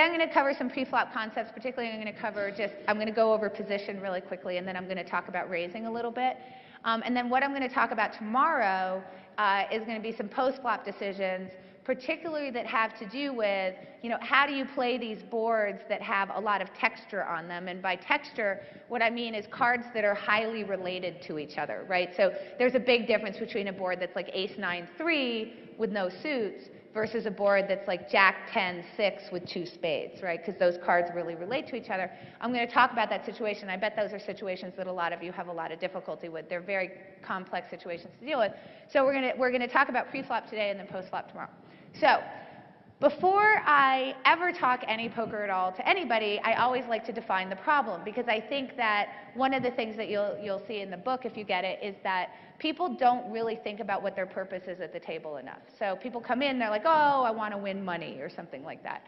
today I'm going to cover some pre-flop concepts. Particularly, I'm going to go over position really quickly, and then I'm going to talk about raising a little bit. And then what I'm going to talk about tomorrow is going to be some post-flop decisions, particularly that have to do with, how do you play these boards that have a lot of texture on them? And by texture, what I mean is cards that are highly related to each other, right? So there's a big difference between a board that's like ace-9-3 with no suits versus a board that's like jack-10-6 with 2 spades, right? Because those cards really relate to each other. I'm going to talk about that situation. I bet those are situations that a lot of you have a lot of difficulty with. They're very complex situations to deal with. So we're going to talk about pre-flop today and then post-flop tomorrow. So before I ever talk any poker at all to anybody, I always like to define the problem, because I think that one of the things that you'll see in the book, if you get it, is that people don't really think about what their purpose is at the table enough. So people come in, they're like, oh, I want to win money or something like that.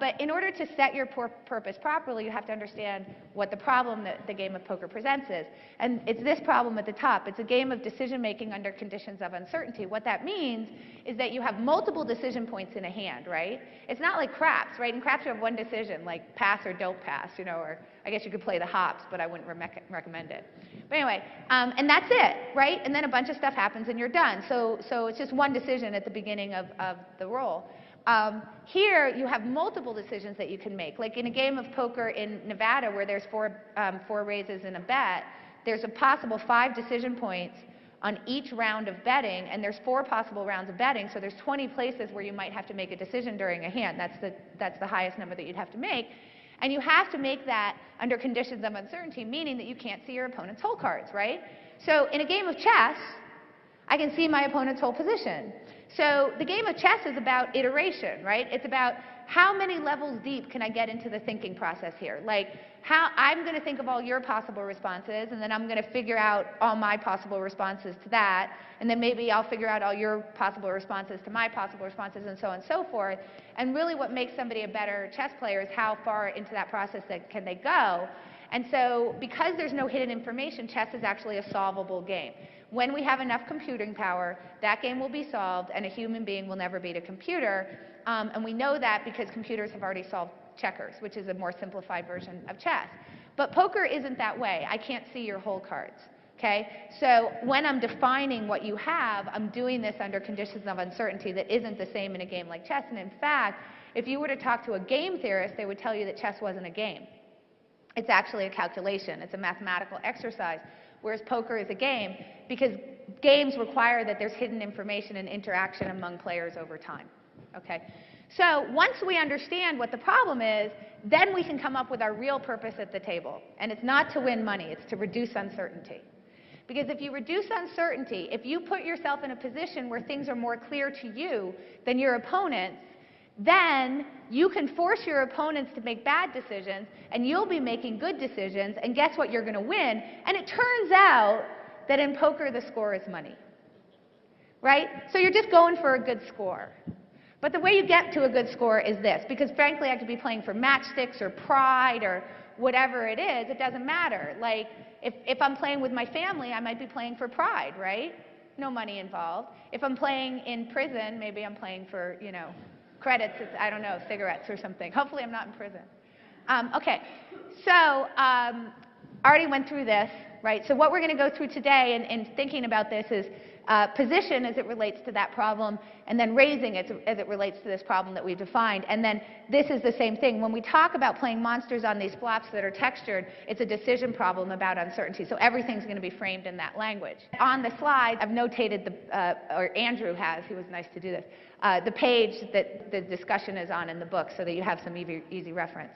But in order to set your purpose properly, you have to understand what the problem that the game of poker presents is. And it's this problem at the top. It's a game of decision making under conditions of uncertainty. What that means is that you have multiple decision points in a hand, right? It's not like craps, right? In craps you have one decision, like pass or don't pass, or I guess you could play the hops, but I wouldn't recommend it. But anyway, and that's it, right? And then a bunch of stuff happens and you're done. So it's just one decision at the beginning of the roll. Here you have multiple decisions that you can make. Like in a game of poker in Nevada where there's four raises and a bet, there's a possible 5 decision points on each round of betting, and there's 4 possible rounds of betting, so there's 20 places where you might have to make a decision during a hand. That's the highest number that you'd have to make. And you have to make that under conditions of uncertainty, meaning that you can't see your opponent's hole cards, right? So in a game of chess, I can see my opponent's whole position. So the game of chess is about iteration, right? It's about how many levels deep can I get into the thinking process here? Like, I'm going to think of all your possible responses, and then I'm going to figure out all my possible responses to that, and then maybe I'll figure out all your possible responses to my possible responses, and so on and so forth. And really what makes somebody a better chess player is how far into that process can they go. And so because there's no hidden information, chess is actually a solvable game. When we have enough computing power, that game will be solved, and a human being will never beat a computer. And we know that because computers have already solved checkers, which is a more simplified version of chess. But poker isn't that way. I can't see your hole cards. Okay? So when I'm defining what you have, I'm doing this under conditions of uncertainty that isn't the same in a game like chess. And in fact, if you were to talk to a game theorist, they would tell you that chess wasn't a game. It's actually a calculation. It's a mathematical exercise, whereas poker is a game because games require that there's hidden information and interaction among players over time. Okay? So once we understand what the problem is, then we can come up with our real purpose at the table. And it's not to win money, it's to reduce uncertainty. Because if you reduce uncertainty, if you put yourself in a position where things are more clear to you than your opponents, then you can force your opponents to make bad decisions, and you'll be making good decisions, and guess what? You're going to win. And it turns out that in poker, the score is money. Right? So you're just going for a good score. But the way you get to a good score is this, because frankly, I could be playing for matchsticks or pride or whatever it is. It doesn't matter. Like, if I'm playing with my family, I might be playing for pride, right? No money involved. If I'm playing in prison, maybe I'm playing for, credits, I don't know, cigarettes or something. Hopefully I'm not in prison. Okay, so already went through this, right? So what we're going to go through today in thinking about this is position as it relates to that problem, and then raising it as it relates to this problem that we've defined. And then this is the same thing. When we talk about playing monsters on these flops that are textured, it's a decision problem about uncertainty. So everything's going to be framed in that language. On the slide, I've notated, or Andrew has, he was nice to do this, the page that the discussion is on in the book so that you have some easy reference.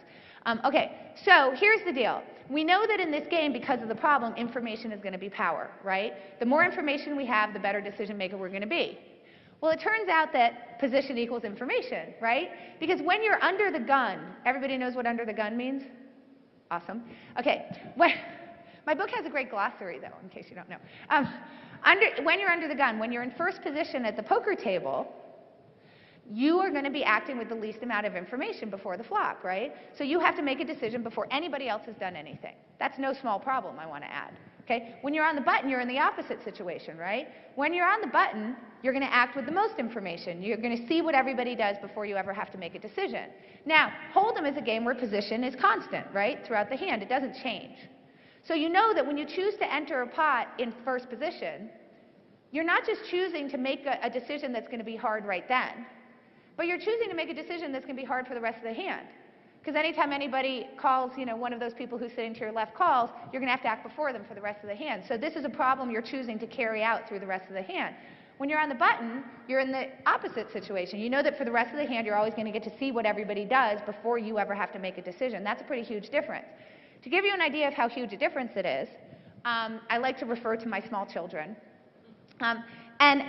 Okay, so here's the deal. We know that in this game, because of the problem, information is going to be power, right? The more information we have, the better decision maker we're going to be. Well, it turns out that position equals information, right? Because when you're under the gun, everybody knows what under the gun means? Awesome. Okay, my book has a great glossary, though, in case you don't know. When you're under the gun, when you're in first position at the poker table, you are going to be acting with the least amount of information before the flop, right? So you have to make a decision before anybody else has done anything. That's no small problem, I want to add, Okay? When you're on the button, you're in the opposite situation, right? When you're on the button, you're going to act with the most information. You're going to see what everybody does before you ever have to make a decision. Now, Hold'em is a game where position is constant, right, throughout the hand. It doesn't change. So you know that when you choose to enter a pot in first position, you're not just choosing to make a decision that's going to be hard right then, but you're choosing to make a decision that's going to be hard for the rest of the hand. Because anytime anybody calls, one of those people who's sitting to your left calls, you're going to have to act before them for the rest of the hand. So this is a problem you're choosing to carry out through the rest of the hand. When you're on the button, you're in the opposite situation. You know that for the rest of the hand, you're always going to get to see what everybody does before you ever have to make a decision. That's a pretty huge difference. To give you an idea of how huge a difference it is, I like to refer to my small children. And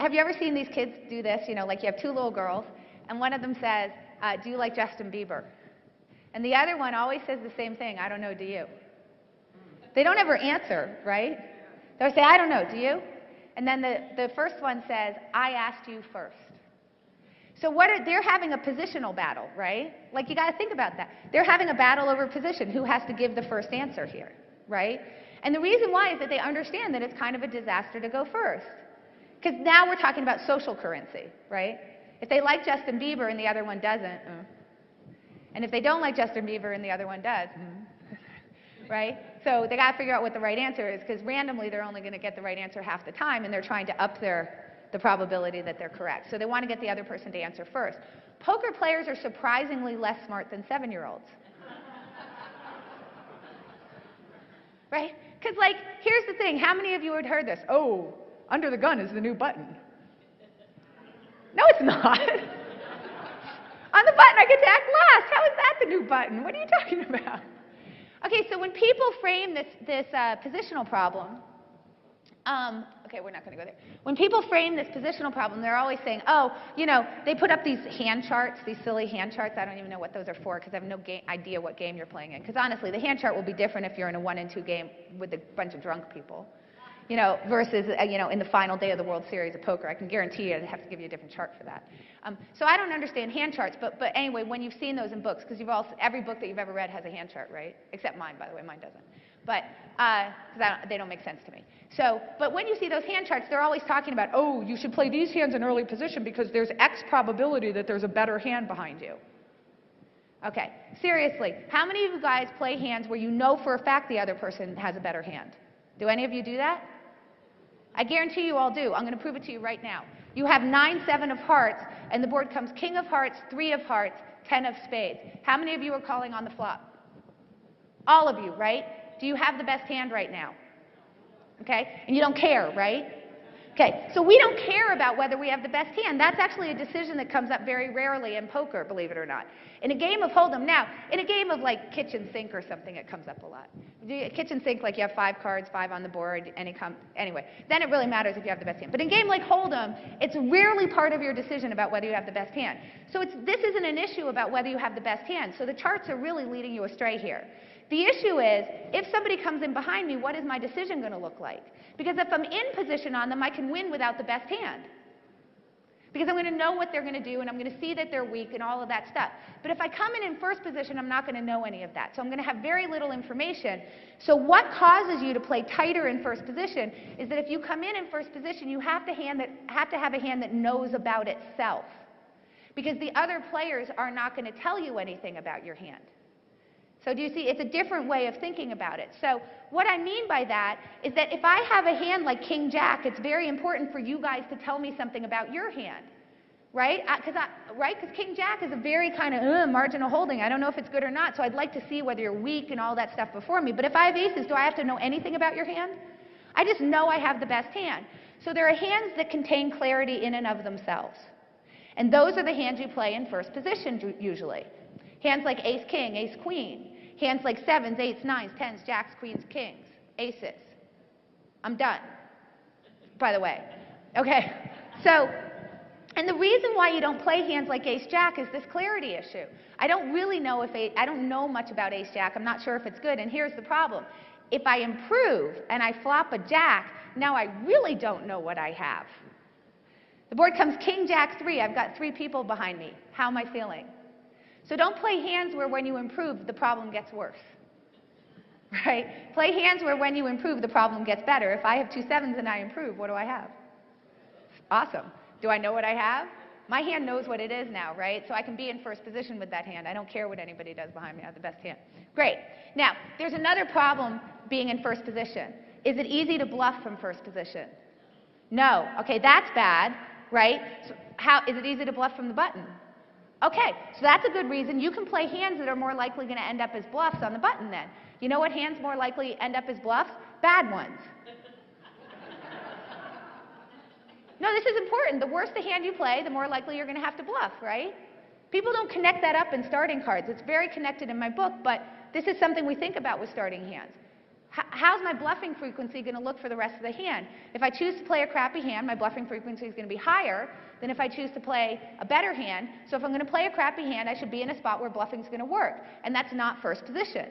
have you ever seen these kids do this? Like you have two little girls, and one of them says, do you like Justin Bieber? And the other one always says the same thing, I don't know, do you? They don't ever answer, right? They'll say, I don't know, do you? And then the first one says, I asked you first. So they're having a positional battle, right? Like you got to think about that. They're having a battle over position. Who has to give the first answer here, right? And the reason why is that they understand that it's kind of a disaster to go first. Because now we're talking about social currency, right? If they like Justin Bieber and the other one doesn't, and if they don't like Justin Bieber and the other one does, right? So they got to figure out what the right answer is, because randomly they're only going to get the right answer half the time, and they're trying to up the probability that they're correct. So they want to get the other person to answer first. Poker players are surprisingly less smart than 7-year-olds. Right? Because, here's the thing. How many of you had heard this? Oh, under the gun is the new button. No, it's not. On the button, I get to act last. How is that the new button? What are you talking about? Okay, so when people frame this positional problem, okay, we're not going to go there. When people frame this positional problem, they're always saying, oh, they put up these hand charts, these silly hand charts. I don't even know what those are for, because I have no idea what game you're playing in. Because honestly, the hand chart will be different if you're in a 1 and 2 game with a bunch of drunk people, versus, in the final day of the World Series of poker. I can guarantee you I'd have to give you a different chart for that. So I don't understand hand charts, but anyway, when you've seen those in books, because every book that you've ever read has a hand chart, right? Except mine, by the way, mine doesn't. But, because they don't make sense to me. So, but when you see those hand charts, they're always talking about, oh, you should play these hands in early position because there's X probability that there's a better hand behind you. Okay, seriously, how many of you guys play hands where you know for a fact the other person has a better hand? Do any of you do that? I guarantee you all do. I'm going to prove it to you right now. You have 9-7 of hearts, and the board comes king of hearts, 3 of hearts, 10 of spades. How many of you are calling on the flop? All of you, right? Do you have the best hand right now? Okay? And you don't care, right? Okay, so we don't care about whether we have the best hand. That's actually a decision that comes up very rarely in poker, believe it or not. In a game of Hold'em, now, in a game of kitchen sink or something, it comes up a lot. Kitchen sink, you have 5 cards, 5 on the board, anyway, then it really matters if you have the best hand. But in a game like Hold'em, it's rarely part of your decision about whether you have the best hand. So this isn't an issue about whether you have the best hand. So the charts are really leading you astray here. The issue is, if somebody comes in behind me, what is my decision going to look like? Because if I'm in position on them, I can win without the best hand. Because I'm going to know what they're going to do, and I'm going to see that they're weak and all of that stuff. But if I come in first position, I'm not going to know any of that. So I'm going to have very little information. So what causes you to play tighter in first position is that if you come in first position, you have to have a hand that knows about itself. Because the other players are not going to tell you anything about your hand. So do you see? It's a different way of thinking about it. So what I mean by that is that if I have a hand like King Jack, it's very important for you guys to tell me something about your hand, right? Because King Jack is a very kind of marginal holding. I don't know if it's good or not, so I'd like to see whether you're weak and all that stuff before me. But if I have aces, do I have to know anything about your hand? I just know I have the best hand. So there are hands that contain clarity in and of themselves. And those are the hands you play in first position usually. Hands like ace-king, ace-queen. Hands like 7s, 8s, 9s, 10s, jacks, queens, kings, aces. I'm done, by the way. Okay, so, and the reason why you don't play hands like ace-jack is this clarity issue. I don't really know I don't know much about ace-jack. I'm not sure if it's good, and here's the problem. If I improve and I flop a jack, now I really don't know what I have. The board comes king, jack, 3. I've got 3 people behind me. How am I feeling? So don't play hands where when you improve, the problem gets worse. right? Play hands where when you improve, the problem gets better. If I have 2 7s and I improve, what do I have? Awesome. Do I know what I have? My hand knows what it is now, right? So I can be in first position with that hand. I don't care what anybody does behind me. I have the best hand. Great. Now, there's another problem being in first position. Is it easy to bluff from first position? No. Okay, that's bad, right? So how is it easy to bluff from the button? Okay, so that's a good reason. You can play hands that are more likely going to end up as bluffs on the button then. You know what hands more likely end up as bluffs? Bad ones. No, this is important. The worse the hand you play, the more likely you're going to have to bluff, right? People don't connect that up in starting cards. It's very connected in my book, but this is something we think about with starting hands. How's my bluffing frequency going to look for the rest of the hand? If I choose to play a crappy hand, my bluffing frequency is going to be higher than if I choose to play a better hand. So if I'm going to play a crappy hand, I should be in a spot where bluffing is going to work, and that's not first position.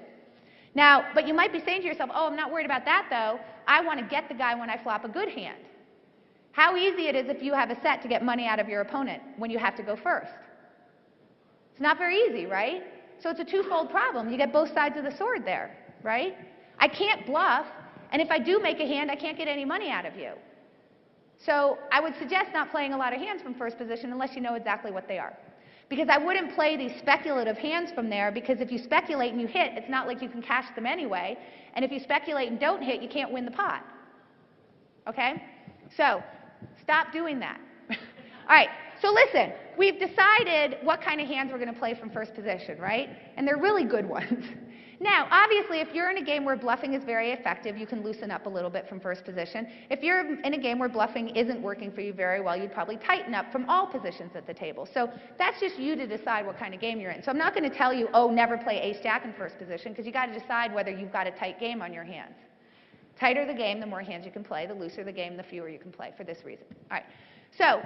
Now, but you might be saying to yourself, oh, I'm not worried about that, though. I want to get the guy when I flop a good hand. How easy it is if you have a set to get money out of your opponent when you have to go first. It's not very easy, right? So it's a twofold problem. You get both sides of the sword there, right? I can't bluff, and if I do make a hand, I can't get any money out of you. So I would suggest not playing a lot of hands from first position unless you know exactly what they are. Because I wouldn't play these speculative hands from there, because if you speculate and you hit, it's not like you can cash them anyway. And if you speculate and don't hit, you can't win the pot. Okay? So stop doing that. All right, so listen, we've decided what kind of hands we're going to play from first position, right? And they're really good ones. Now, obviously, if you're in a game where bluffing is very effective, you can loosen up a little bit from first position. If you're in a game where bluffing isn't working for you very well, you'd probably tighten up from all positions at the table. So that's just you to decide what kind of game you're in. So I'm not going to tell you, oh, never play ace-jack in first position, because you've got to decide whether you've got a tight game on your hands. Tighter the game, the more hands you can play. The looser the game, the fewer you can play for this reason. All right. So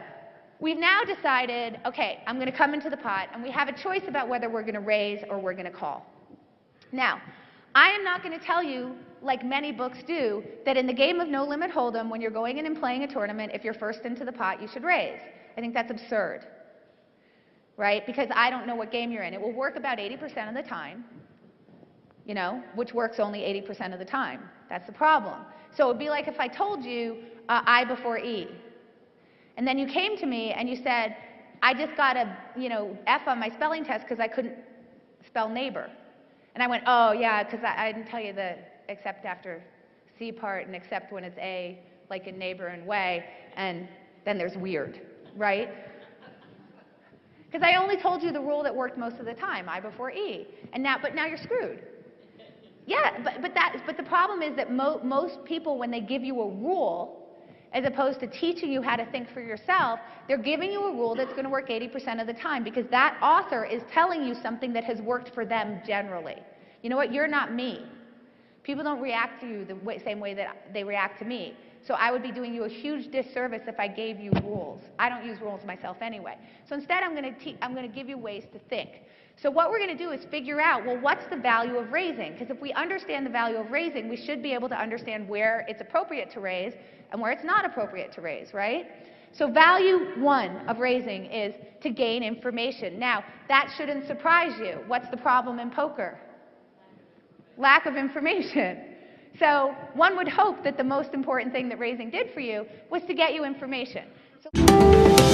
we've now decided, okay, I'm going to come into the pot, and we have a choice about whether we're going to raise or we're going to call. Now, I am not going to tell you, like many books do, that in the game of No Limit Hold'em, when you're going in and playing a tournament, if you're first into the pot, you should raise. I think that's absurd, right? Because I don't know what game you're in. It will work about 80% of the time, you know, which works only 80% of the time. That's the problem. So it would be like if I told you I before E. And then you came to me and you said, I just got a, F on my spelling test because I couldn't spell neighbor. And I went, oh, yeah, because I didn't tell you the except after C part and except when it's A, like in neighbor and way, and then there's weird, right? Because I only told you the rule that worked most of the time, I before E. But now you're screwed. Yeah, but the problem is that most people, when they give you a rule, as opposed to teaching you how to think for yourself, they're giving you a rule that's going to work 80% of the time, because that author is telling you something that has worked for them generally. You know what? You're not me. People don't react to you the same way that they react to me. So I would be doing you a huge disservice if I gave you rules. I don't use rules myself anyway. So instead, I'm going to give you ways to think. So what we're going to do is figure out, well, what's the value of raising? Because if we understand the value of raising, we should be able to understand where it's appropriate to raise and where it's not appropriate to raise, right? So value 1 of raising is to gain information. Now, that shouldn't surprise you. What's the problem in poker? Lack of information. So one would hope that the most important thing that raising did for you was to get you information. So